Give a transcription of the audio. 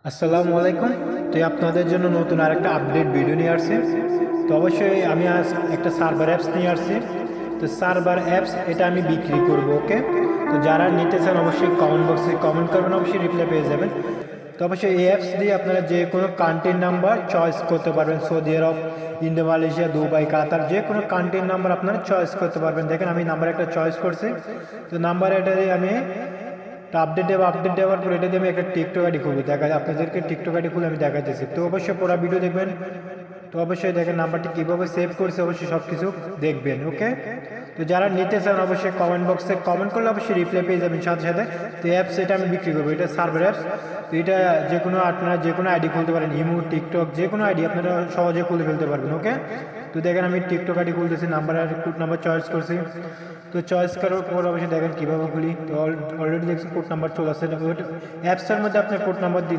আসসালামু আলাইকুম। তো আপনাদের জন্য নতুন আরেকটা আপডেট ভিডিও নিয়ে আসছি। তো অবশ্যই আমি আজ একটা সার্ভার অ্যাপস নিয়ে আসছি। তো সার্ভার অ্যাপস এটা আমি বিক্রি করব, ওকে। তো যারা নিতে চান অবশ্যই কমেন্ট বক্সে কমেন্ট করবেন, অবশ্যই রিপ্লাই পেয়ে যাবেন। তো অবশ্যই এই অ্যাপস দিয়ে আপনারা যে কোনো কান্ট্রির নাম্বার চয়েস করতে পারবেন। সৌদি আরব, ইন্ডো, মালয়েশিয়া, দুবাই, কাতার, যে কোনো কান্ট্রির নাম্বার আপনারা চয়েস করতে পারবেন। দেখেন আমি নাম্বার একটা চয়েস করছি। তো নাম্বার এটা দিয়ে আমি আপডেট দেওয়ার পর এটা দিয়ে আমি একটা টিকটক আইডি খুলবো। আপনাদেরকে টিকটক আইডি খুলে আমি দেখাতেছি। তো অবশ্যই পুরো ভিডিও দেখবেন। তো অবশ্যই দেখেন নাম্বারটি কীভাবে সেভ করছে, অবশ্যই সব কিছু দেখবেন, ওকে। তো যারা নিতে চান অবশ্যই কমেন্ট বক্সে কমেন্ট করলে অবশ্যই রিপ্লাই পেয়ে যাবেন সাথে সাথে। তো অ্যাপস এটা আমি বিক্রি করবো, এটা সার্ভার অ্যাপস। তো এটা যে কোনো আপনারা যে কোনো আইডি খুলতে পারেন, ইমো, টিকটক, যে কোনো আইডি আপনারা সহজে খুলে ফেলতে পারবেন, ওকে। তো দেখেন আমি টিকটক আইডি খুলতেছি, নাম্বার আর কোড নাম্বার চয়েস করছি। তো চয়েস করার পর অবশ্যই দেখেন কীভাবে খুলি। তো অলরেডি দেখছি কোড নাম্বার চলে আসছে। অ্যাপসের মধ্যে আপনার কোড নাম্বার